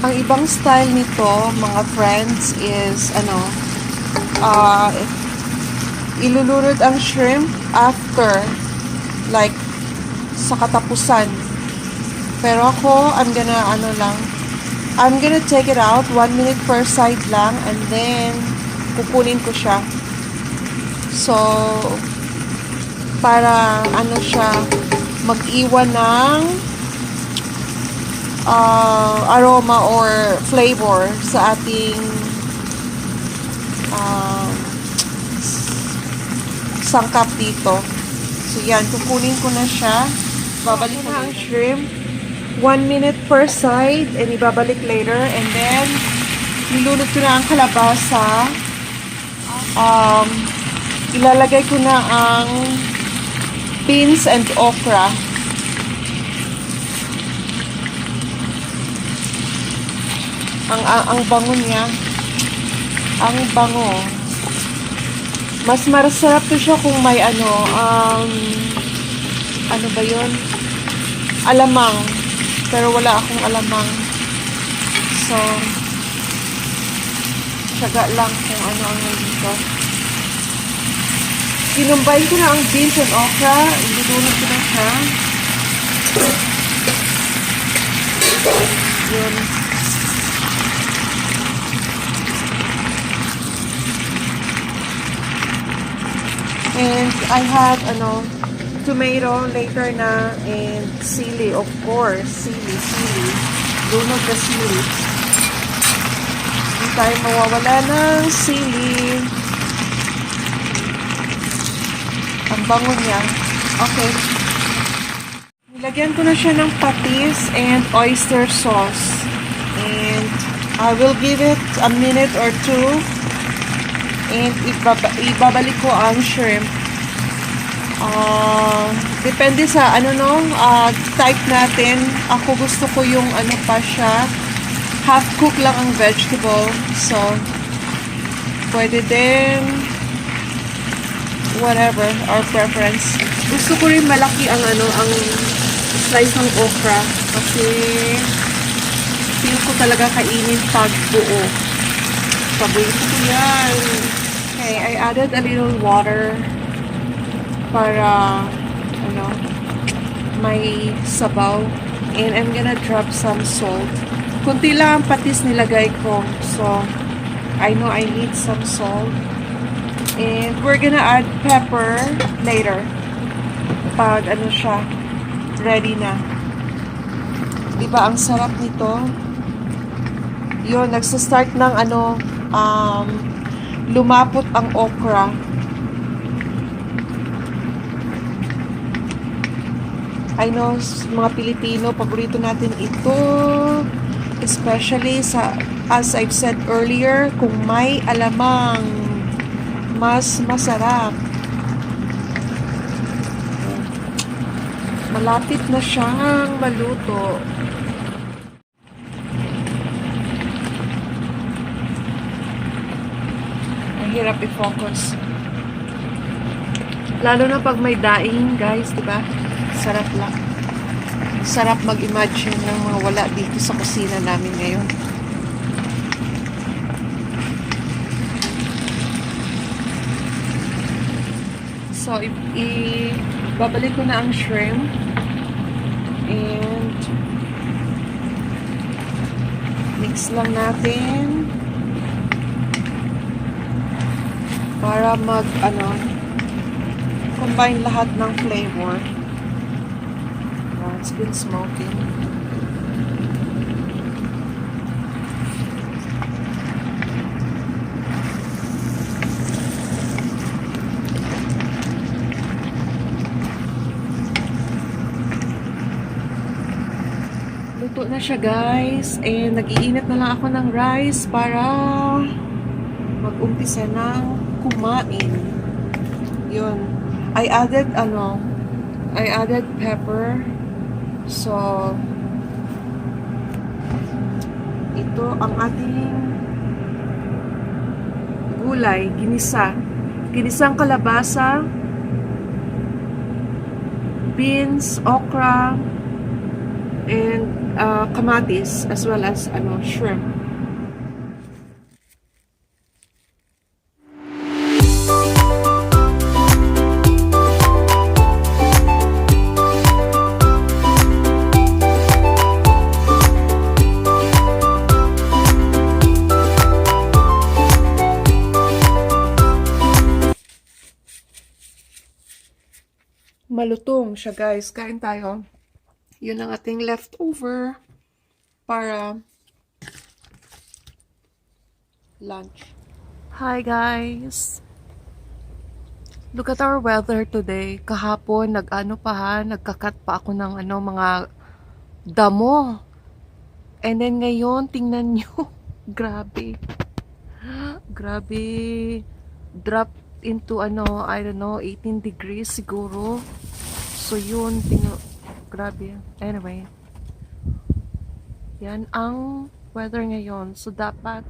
Ang ibang style nito, mga friends, is ilulunod ang shrimp after, like, sa katapusan. Pero ako, I'm gonna take it out, 1 minute per side lang, and then, kukunin ko siya. So, para, mag-iwan ng aroma or flavor sa ating sangkap dito. So, yan. Kukunin ko na siya. Babalik ko na ang shrimp. 1 minute per side. And ibabalik later. And then, nilunod ko na ang kalabasa. Ilalagay ko na ang beans and okra. Ang bango niya. Ang bango. Mas masarap to siya kung may ano ba yun? Alamang. Pero wala akong alamang. So, tiyaga lang kung ano ang nandito. Kinumbay ko na ang beans and okra. Ilulunod ko na siya. Yun. And I have, tomato later na, and sili, of course. Sili. Lunod na sili. Hindi tayo mawawala ng sili. Ang bango niya. Okay. Nilagyan ko na siya ng patis and oyster sauce. And I will give it a minute or two. And ibabalik ko ang shrimp. Depende sa type natin. Ako gusto ko yung pa siya. Half cook lang ang vegetable. So, pwede din whatever, our preference. Gusto ko rin malaki ang slice ng okra. Kasi feel ko talaga kainin pag buo. Paborito ko yan. Okay, I added a little water para, may sabaw. And I'm gonna drop some salt. Kunti lang ang patis nilagay ko. So, I know I need some salt. And we're gonna add pepper later. Pag siya, ready na. Diba, ang sarap nito? Yun, nagsa-start ng lumapot ang okra. I know, mga Pilipino, paborito natin ito. Especially as I've said earlier, kung may alamang, mas masarap. Malapit na siyang maluto. Hirap i-focus. Lalo na pag may daing, guys, diba? Sarap lang. Sarap mag-imagine ng mga wala dito sa kusina namin ngayon. So, babalik ko na ang shrimp. And mix lang natin. Para combine lahat ng flavor. It's been smoking. Luto na siya, guys. And nag-iinit na lang ako ng rice para mag-umpisa ng kumain. Yun. I added pepper. So, ito ang ating gulay, ginisang kalabasa, beans, okra, and kamatis as well as shrimp. Malutong siya, guys. Kain tayo. Yun ang ating leftover para lunch. Hi, guys. Look at our weather today. Kahapon, nagkakat pa ako ng mga damo. And then ngayon, tingnan nyo. Grabe. Grabe. Drop into I don't know, 18 degrees siguro. So yun, grabe. Anyway. Yan ang weather ngayon. So dapat